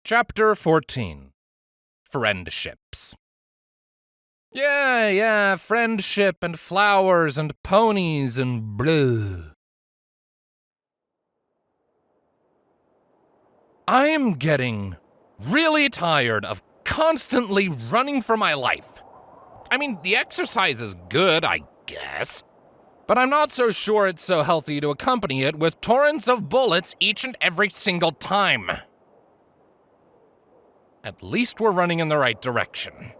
Chapter 14. Friendships. Yeah, friendship and flowers and ponies and blue. I am getting really tired of constantly running for my life. I mean, the exercise is good, I guess, but I'm not so sure it's so healthy to accompany it with torrents of bullets each and every single time. At least we're running in the right direction.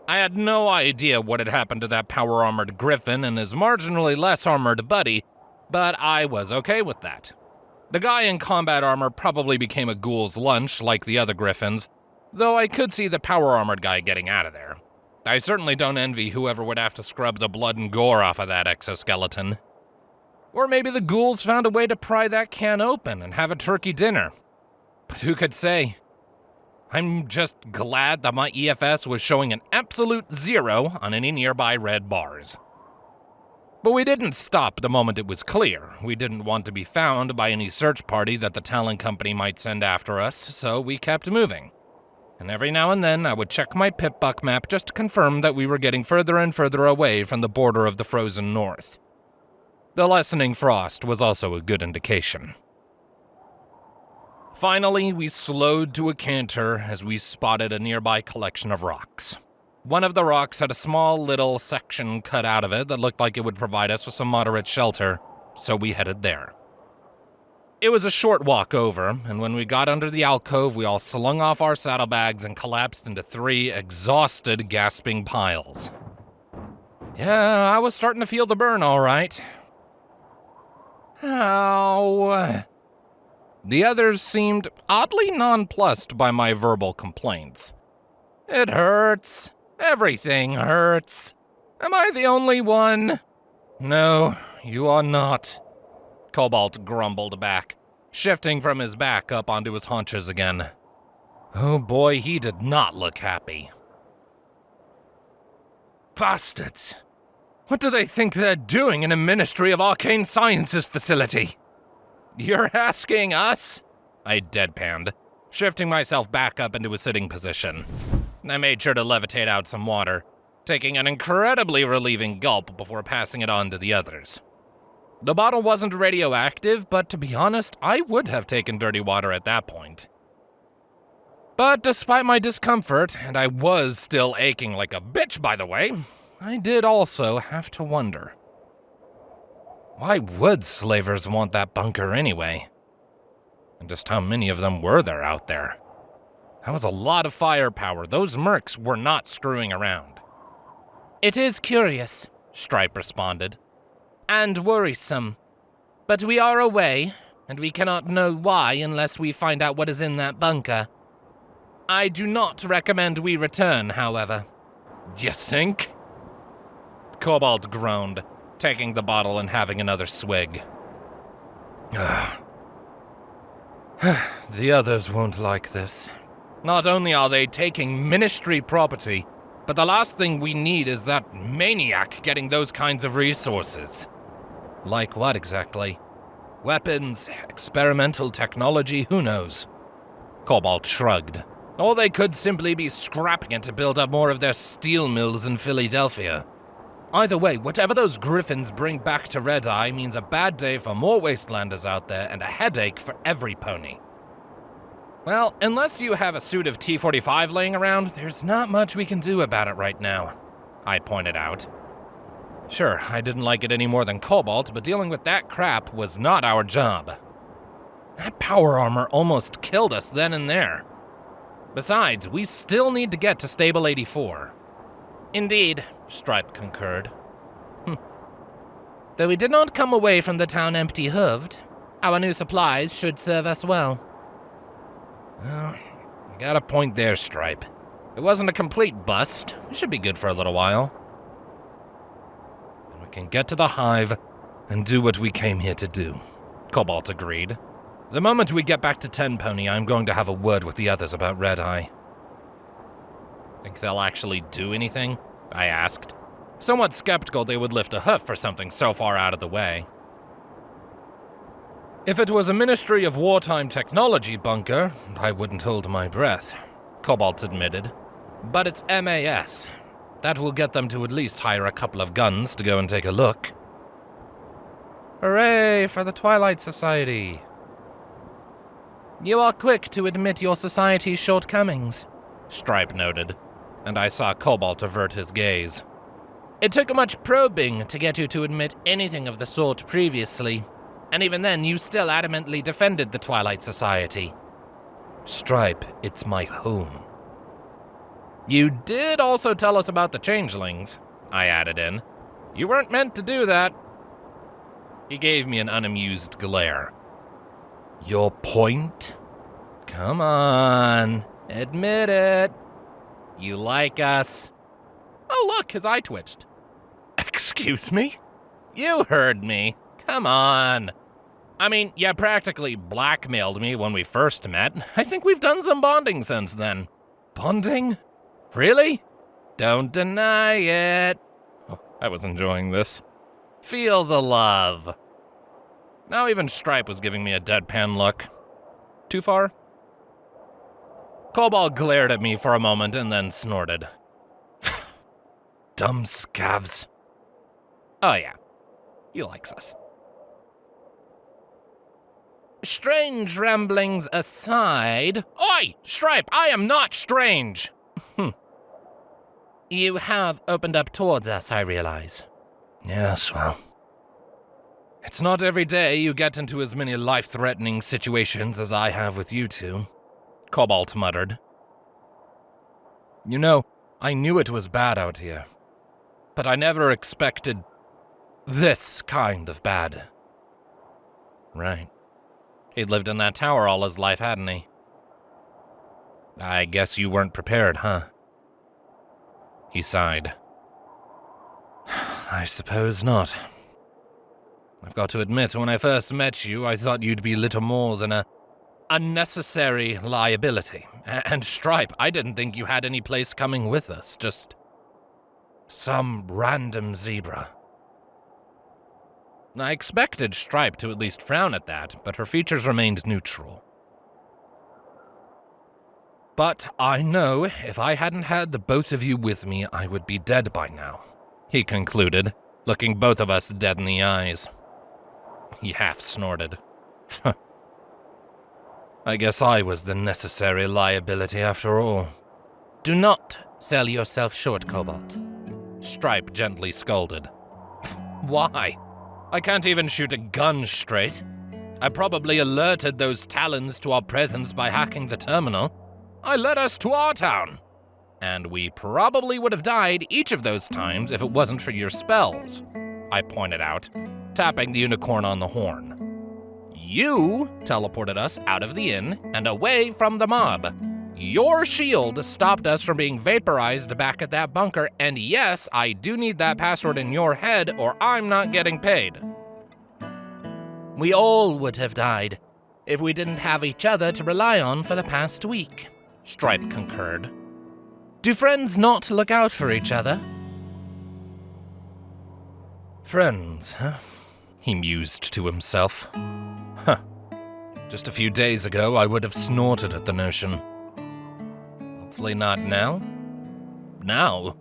I had no idea what had happened to that power-armored griffin and his marginally less armored buddy, but I was okay with that. The guy in combat armor probably became a ghoul's lunch like the other griffins, though I could see the power-armored guy getting out of there. I certainly don't envy whoever would have to scrub the blood and gore off of that exoskeleton. Or maybe the ghouls found a way to pry that can open and have a turkey dinner. But who could say? I'm just glad that my EFS was showing an absolute 0 on any nearby red bars. But we didn't stop the moment it was clear. We didn't want to be found by any search party that the Talon Company might send after us, so we kept moving. And every now and then I would check my Pip-Buck map just to confirm that we were getting further and further away from the border of the frozen north. The lessening frost was also a good indication. Finally, we slowed to a canter as we spotted a nearby collection of rocks. One of the rocks had a small little section cut out of it that looked like it would provide us with some moderate shelter, so we headed there. It was a short walk over, and when we got under the alcove, we all slung off our saddlebags and collapsed into 3 exhausted, gasping piles. Yeah, I was starting to feel the burn all right. Ow. The others seemed oddly nonplussed by my verbal complaints. It hurts. Everything hurts. Am I the only one? No, you are not. Cobalt grumbled back, shifting from his back up onto his haunches again. Oh boy, he did not look happy. Bastards! What do they think they're doing in a Ministry of Arcane Sciences facility? You're asking us? I deadpanned, shifting myself back up into a sitting position. I made sure to levitate out some water, taking an incredibly relieving gulp before passing it on to the others. The bottle wasn't radioactive, but to be honest, I would have taken dirty water at that point. But despite my discomfort, and I was still aching like a bitch by the way, I did also have to wonder. Why would slavers want that bunker anyway? And just how many of them were there out there? That was a lot of firepower. Those mercs were not screwing around. It is curious, Stripe responded. And worrisome. But we are away, and we cannot know why unless we find out what is in that bunker. I do not recommend we return, however. You think? Cobalt groaned, taking the bottle and having another swig. The others won't like this. Not only are they taking Ministry property, but the last thing we need is that maniac getting those kinds of resources. Like what exactly? Weapons, experimental technology, who knows? Cobalt shrugged. Or they could simply be scrapping it to build up more of their steel mills in Philadelphia. Either way, whatever those griffins bring back to Red Eye means a bad day for more wastelanders out there and a headache for every pony. Well, unless you have a suit of T-45 laying around, there's not much we can do about it right now, I pointed out. Sure, I didn't like it any more than Cobalt, but dealing with that crap was not our job. That power armor almost killed us then and there. Besides, we still need to get to Stable 84. Indeed, Stripe concurred. Though we did not come away from the town empty-hooved, our new supplies should serve us well. Well, you got a point there, Stripe. It wasn't a complete bust. We should be good for a little while. And we can get to the hive and do what we came here to do, Cobalt agreed. The moment we get back to Tenpony, I'm going to have a word with the others about Red Eye. Think they'll actually do anything? I asked, somewhat skeptical they would lift a hoof for something so far out of the way. If it was a Ministry of Wartime Technology bunker, I wouldn't hold my breath, Cobalt admitted. But it's MAS. That will get them to at least hire a couple of guns to go and take a look. Hooray for the Twilight Society! You are quick to admit your society's shortcomings, Stripe noted, and I saw Cobalt avert his gaze. It took much probing to get you to admit anything of the sort previously, and even then you still adamantly defended the Twilight Society. Stripe, it's my home. You did also tell us about the changelings, I added in. You weren't meant to do that. He gave me an unamused glare. Your point? Come on, admit it. You like us. Oh look, his eye twitched. Excuse me? You heard me. Come on. I mean, you practically blackmailed me when we first met. I think we've done some bonding since then. Bonding? Really? Don't deny it. Oh, I was enjoying this. Feel the love. Now even Stripe was giving me a deadpan look. Too far? Cobalt glared at me for a moment and then snorted. Dumb scavs. Oh yeah, he likes us. Strange ramblings aside... Oi! Stripe, I am not strange! You have opened up towards us, I realize. Yes, well... It's not every day you get into as many life-threatening situations as I have with you two, Cobalt muttered. You know, I knew it was bad out here, but I never expected this kind of bad. Right. He'd lived in that tower all his life, hadn't he? I guess you weren't prepared, huh? He sighed. I suppose not. I've got to admit, when I first met you, I thought you'd be little more than a unnecessary liability. And Stripe, I didn't think you had any place coming with us, just some random zebra. I expected Stripe to at least frown at that, but her features remained neutral. But I know if I hadn't had the both of you with me, I would be dead by now, he concluded, looking both of us dead in the eyes. He half snorted. I guess I was the necessary liability after all. Do not sell yourself short, Cobalt, Stripe gently scolded. Why? I can't even shoot a gun straight. I probably alerted those Talons to our presence by hacking the terminal. I led us to our town. And we probably would have died each of those times if it wasn't for your spells, I pointed out, tapping the unicorn on the horn. You teleported us out of the inn and away from the mob. Your shield stopped us from being vaporized back at that bunker, and yes, I do need that password in your head or I'm not getting paid. We all would have died if we didn't have each other to rely on for the past week, Stripe concurred. Do friends not look out for each other? Friends, huh? He mused to himself. Huh. Just a few days ago, I would have snorted at the notion. Hopefully not now. Now?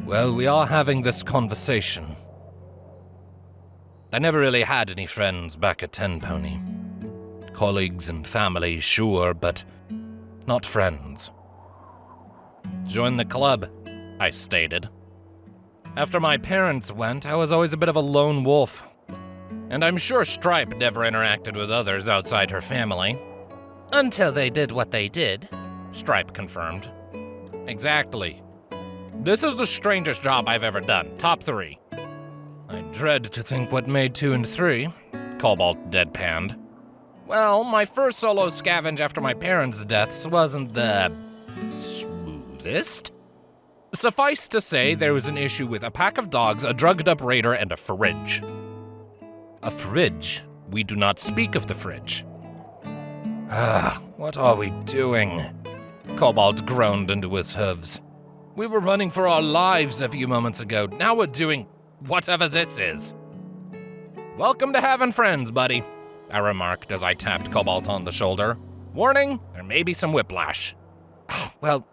Well, we are having this conversation. I never really had any friends back at Tenpony. Colleagues and family, sure, but not friends. Join the club, I stated. After my parents went, I was always a bit of a lone wolf. And I'm sure Stripe never interacted with others outside her family. Until they did what they did, Stripe confirmed. Exactly. This is the strangest job I've ever done. Top 3. I dread to think what made 2 and 3, Cobalt deadpanned. Well, my first solo scavenge after my parents' deaths wasn't the smoothest. Suffice to say, there was an issue with a pack of dogs, a drugged-up raider, and a fridge. A fridge? We do not speak of the fridge. What are we doing? Cobalt groaned into his hooves. We were running for our lives a few moments ago. Now we're doing whatever this is. Welcome to having friends, buddy. I remarked as I tapped Cobalt on the shoulder. Warning, there may be some whiplash. Well,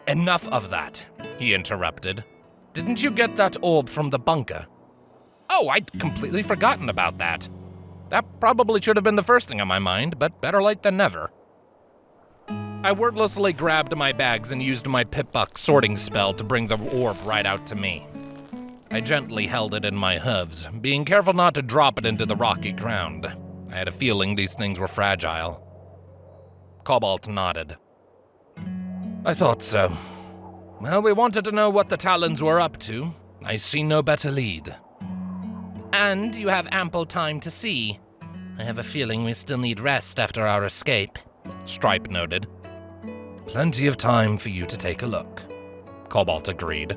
enough of that, he interrupted. Didn't you get that orb from the bunker? Oh, I'd completely forgotten about that. That probably should have been the first thing on my mind, but better late than never. I wordlessly grabbed my bags and used my Pip-Buck sorting spell to bring the orb right out to me. I gently held it in my hooves, being careful not to drop it into the rocky ground. I had a feeling these things were fragile. Cobalt nodded. I thought so. Well, we wanted to know what the Talons were up to. I see no better lead. And you have ample time to see. I have a feeling we still need rest after our escape, Stripe noted. Plenty of time for you to take a look, Cobalt agreed.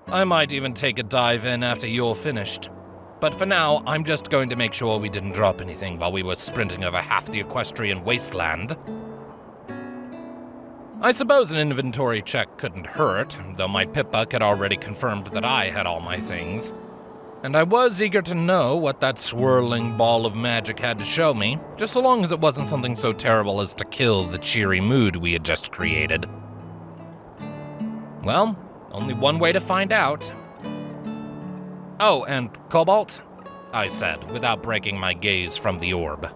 I might even take a dive in after you're finished. But for now, I'm just going to make sure we didn't drop anything while we were sprinting over half the equestrian wasteland. I suppose an inventory check couldn't hurt, though my Pip-Buck had already confirmed that I had all my things. And I was eager to know what that swirling ball of magic had to show me, just so long as it wasn't something so terrible as to kill the cheery mood we had just created. Well, only one way to find out. Oh, and Cobalt? I said, without breaking my gaze from the orb.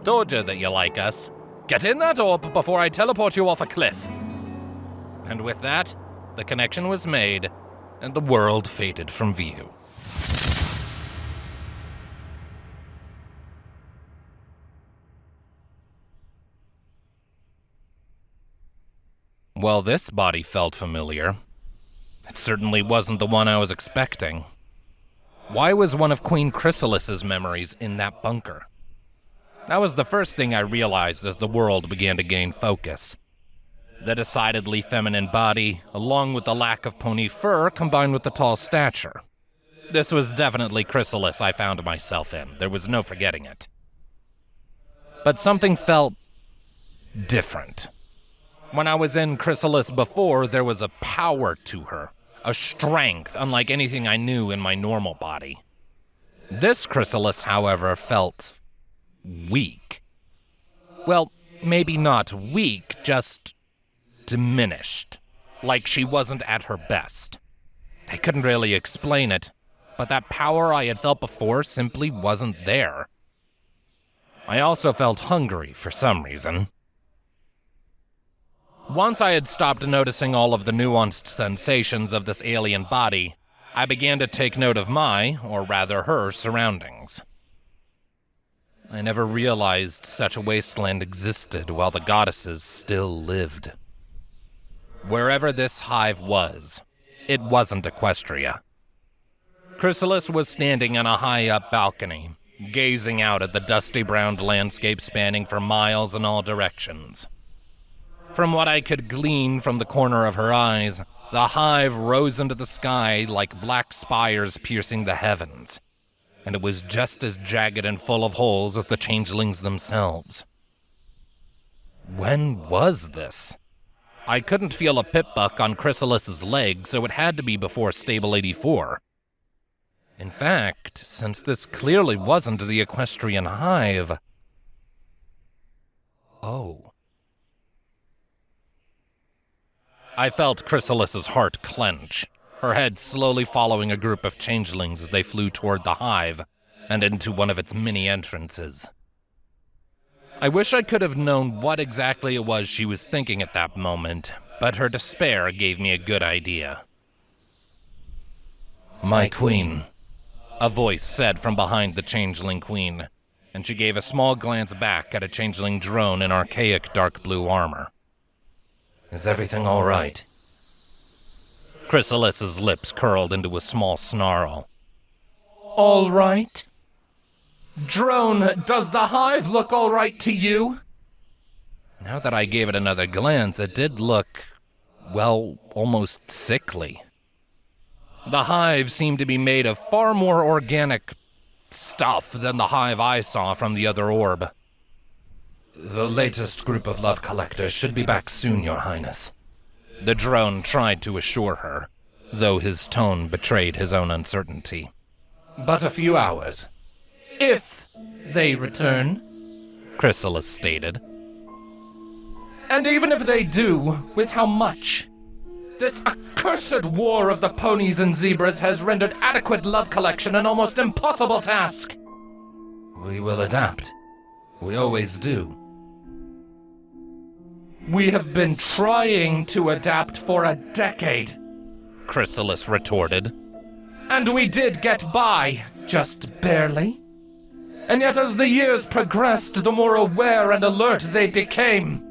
Told you that you like us. Get in that orb before I teleport you off a cliff. And with that, the connection was made, and the world faded from view. Well, this body felt familiar. It certainly wasn't the one I was expecting. Why was one of Queen Chrysalis's memories in that bunker? That was the first thing I realized as the world began to gain focus. The decidedly feminine body, along with the lack of pony fur, combined with the tall stature. This was definitely Chrysalis I found myself in. There was no forgetting it. But something felt different. When I was in Chrysalis before, there was a power to her, a strength unlike anything I knew in my normal body. This Chrysalis, however, felt weak. Well, maybe not weak, just diminished, like she wasn't at her best. I couldn't really explain it, but that power I had felt before simply wasn't there. I also felt hungry for some reason. Once I had stopped noticing all of the nuanced sensations of this alien body, I began to take note of my, or rather her, surroundings. I never realized such a wasteland existed while the goddesses still lived. Wherever this hive was, it wasn't Equestria. Chrysalis was standing on a high-up balcony, gazing out at the dusty brown landscape spanning for miles in all directions. From what I could glean from the corner of her eyes, the hive rose into the sky like black spires piercing the heavens, and it was just as jagged and full of holes as the changelings themselves. When was this? I couldn't feel a Pip-Buck on Chrysalis's leg, so it had to be before Stable 84. In fact, since this clearly wasn't the equestrian hive... Oh. I felt Chrysalis's heart clench, her head slowly following a group of changelings as they flew toward the hive and into one of its many entrances. I wish I could have known what exactly it was she was thinking at that moment, but her despair gave me a good idea. My queen, a voice said from behind the changeling queen, and she gave a small glance back at a changeling drone in archaic dark blue armor. Is everything all right? Chrysalis's lips curled into a small snarl. All right? Drone, does the hive look all right to you? Now that I gave it another glance, it did look, well, almost sickly. The hive seemed to be made of far more organic stuff than the hive I saw from the other orb. The latest group of love collectors should be back soon, Your Highness. The drone tried to assure her, though his tone betrayed his own uncertainty. But a few hours. If they return, Chrysalis stated. And even if they do, with how much? This accursed war of the ponies and zebras has rendered adequate love collection an almost impossible task. We will adapt. We always do. We have been trying to adapt for a decade, Chrysalis retorted. And we did get by, just barely. And yet as the years progressed, the more aware and alert they became.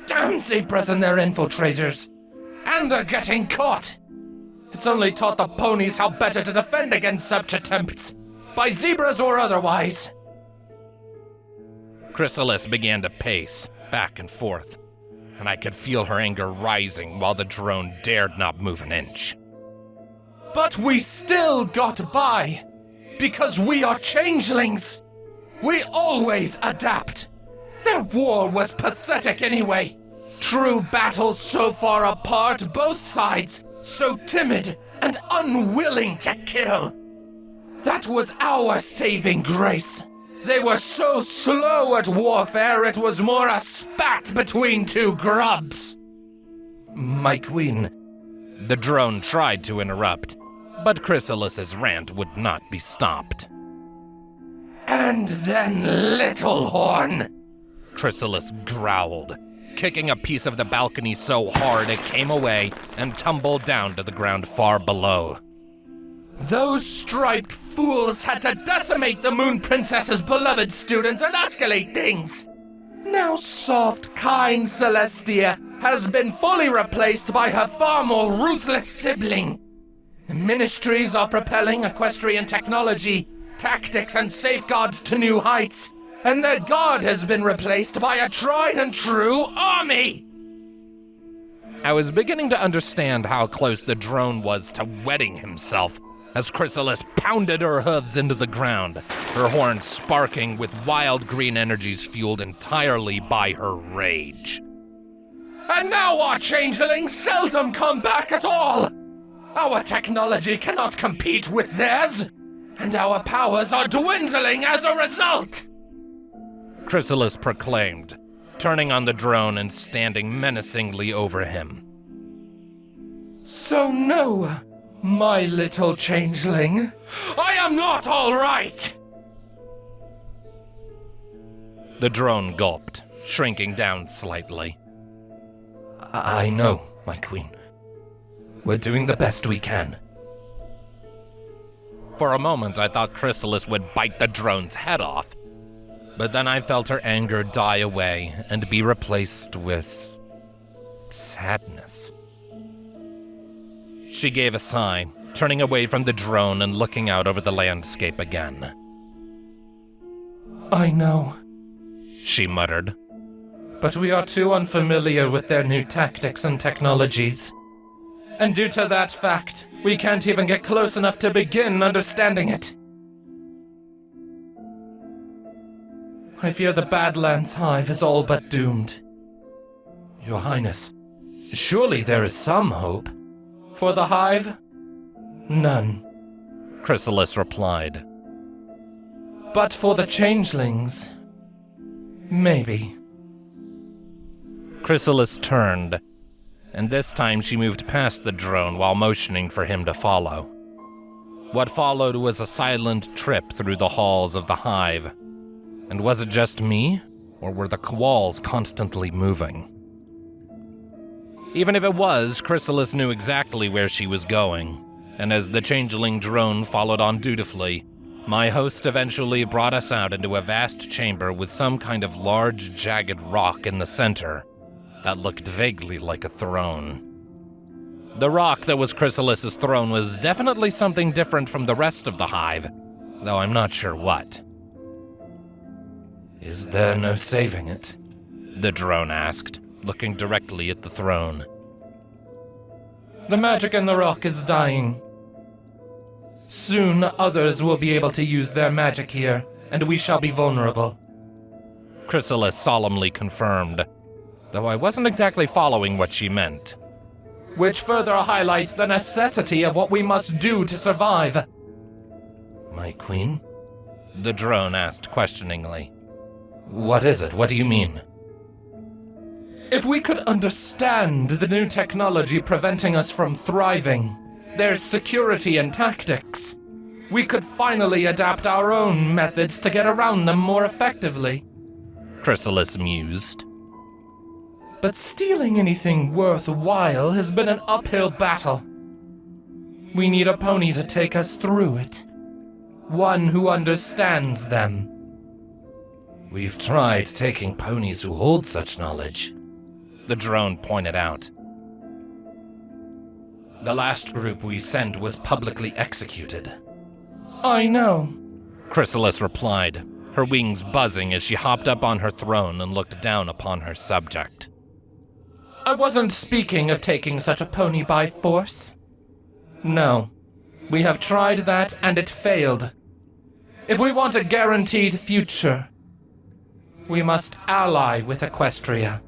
Damn zebras and their infiltrators. And they're getting caught. It's only taught the ponies how better to defend against such attempts, by zebras or otherwise. Chrysalis began to pace back and forth, and I could feel her anger rising while the drone dared not move an inch. But we still got by, because we are changelings. We always adapt. Their war was pathetic anyway. True battles so far apart, both sides so timid and unwilling to kill. That was our saving grace. They were so slow at warfare, it was more a spat between two grubs. My queen. The drone tried to interrupt, but Chrysalis's rant would not be stopped. And then Little Horn, Chrysalis growled, kicking a piece of the balcony so hard it came away and tumbled down to the ground far below. Those striped fools had to decimate the Moon Princess's beloved students and escalate things. Now soft, kind Celestia has been fully replaced by her far more ruthless sibling. The ministries are propelling Equestrian technology, tactics, and safeguards to new heights, and their god has been replaced by a tried and true army! I was beginning to understand how close the drone was to wetting himself as Chrysalis pounded her hooves into the ground, her horns sparking with wild green energies fueled entirely by her rage. And now our changelings seldom come back at all! Our technology cannot compete with theirs, and our powers are dwindling as a result! Chrysalis proclaimed, turning on the drone and standing menacingly over him. So no, my little changeling, I am not all right! The drone gulped, shrinking down slightly. I know, my queen. We're doing the best we can. For a moment, I thought Chrysalis would bite the drone's head off, but then I felt her anger die away and be replaced with sadness. She gave a sigh, turning away from the drone and looking out over the landscape again. I know, she muttered, but we are too unfamiliar with their new tactics and technologies. And due to that fact, we can't even get close enough to begin understanding it. I fear the Badlands Hive is all but doomed. Your Highness, surely there is some hope. For the Hive? None, Chrysalis replied. But for the changelings, maybe. Chrysalis turned, and this time she moved past the drone while motioning for him to follow. What followed was a silent trip through the halls of the Hive. And was it just me, or were the koals constantly moving? Even if it was, Chrysalis knew exactly where she was going, and as the changeling drone followed on dutifully, my host eventually brought us out into a vast chamber with some kind of large, jagged rock in the center that looked vaguely like a throne. The rock that was Chrysalis's throne was definitely something different from the rest of the Hive, though I'm not sure what. Is there no saving it? The drone asked, looking directly at the throne. The magic in the rock is dying. Soon others will be able to use their magic here, and we shall be vulnerable. Chrysalis solemnly confirmed, though I wasn't exactly following what she meant. Which further highlights the necessity of what we must do to survive. My queen? The drone asked questioningly. What is it? What do you mean? If we could understand the new technology preventing us from thriving, their security and tactics, we could finally adapt our own methods to get around them more effectively. Chrysalis mused. But stealing anything worthwhile has been an uphill battle. We need a pony to take us through it. One who understands them. We've tried taking ponies who hold such knowledge, the drone pointed out. The last group we sent was publicly executed. I know, Chrysalis replied, her wings buzzing as she hopped up on her throne and looked down upon her subject. I wasn't speaking of taking such a pony by force. No, we have tried that and it failed. If we want a guaranteed future, we must ally with Equestria.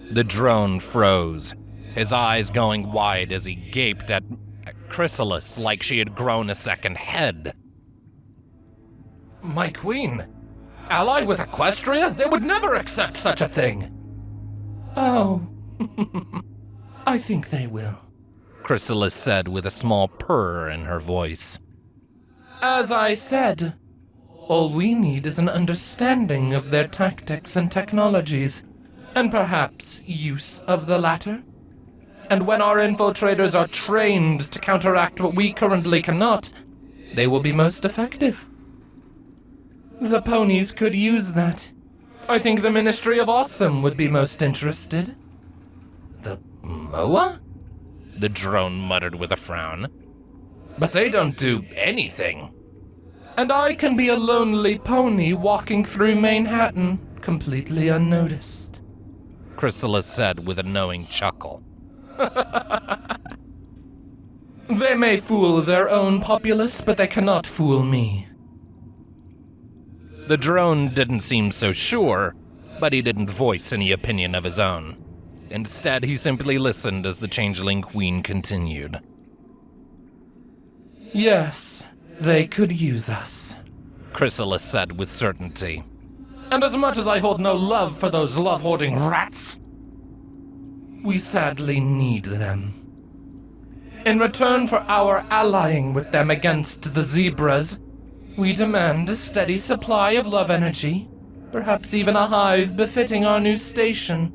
The drone froze, his eyes going wide as he gaped at Chrysalis like she had grown a second head. My queen, ally with Equestria? They would never accept such a thing. Oh, I think they will, Chrysalis said with a small purr in her voice. As I said, all we need is an understanding of their tactics and technologies, and perhaps use of the latter. And when our infiltrators are trained to counteract what we currently cannot, they will be most effective. The ponies could use that. I think the Ministry of Awesome would be most interested. The MOA? The drone muttered with a frown. But they don't do anything. And I can be a lonely pony walking through Manhattan, completely unnoticed, Chrysalis said with a knowing chuckle. They may fool their own populace, but they cannot fool me. The drone didn't seem so sure, but he didn't voice any opinion of his own. Instead, he simply listened as the changeling queen continued. Yes, they could use us, Chrysalis said with certainty. And as much as I hold no love for those love-hoarding rats, we sadly need them. In return for our allying with them against the zebras, we demand a steady supply of love energy, perhaps even a hive befitting our new station.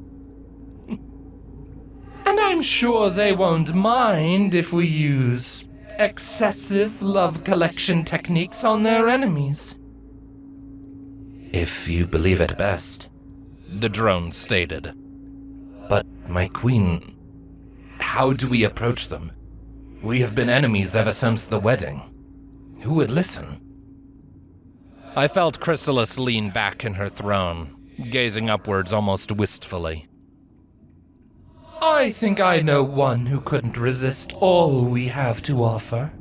And I'm sure they won't mind if we use excessive love collection techniques on their enemies. If you believe it best, the drone stated. But, my queen, how do we approach them? We have been enemies ever since the wedding. Who would listen? I felt Chrysalis lean back in her throne, gazing upwards almost wistfully. I think I know one who couldn't resist all we have to offer.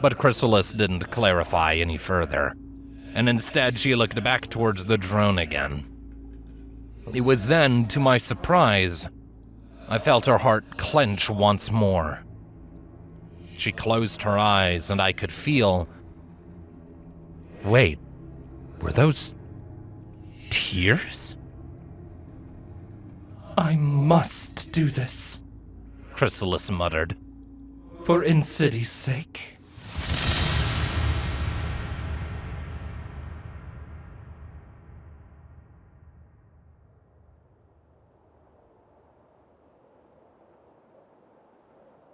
But Chrysalis didn't clarify any further, and instead she looked back towards the drone again. It was then, to my surprise, I felt her heart clench once more. She closed her eyes and I could feel... Wait, were those tears? I must do this, Chrysalis muttered, for Incity's sake.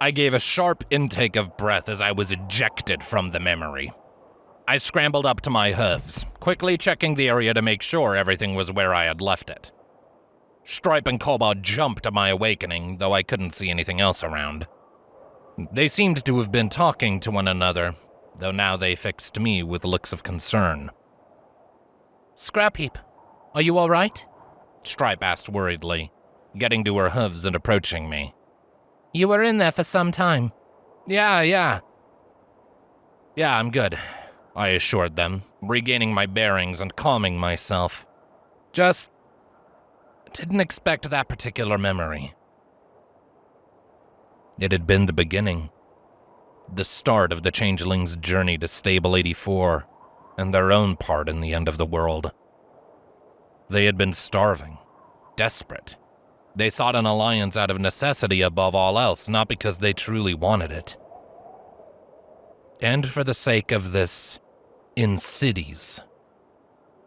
I gave a sharp intake of breath as I was ejected from the memory. I scrambled up to my hooves, quickly checking the area to make sure everything was where I had left it. Stripe and Cobalt jumped to my awakening, though I couldn't see anything else around. They seemed to have been talking to one another, though now they fixed me with looks of concern. Scrap Heap, are you all right? Stripe asked worriedly, getting to her hooves and approaching me. You were in there for some time. Yeah, I'm good, I assured them, regaining my bearings and calming myself. Just didn't expect that particular memory. It had been the beginning. the start of the changelings' journey to Stable 84, and their own part in the end of the world. They had been starving, desperate. They sought an alliance out of necessity above all else, not because they truly wanted it. And for the sake of this Insidies,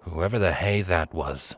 whoever the hey that was.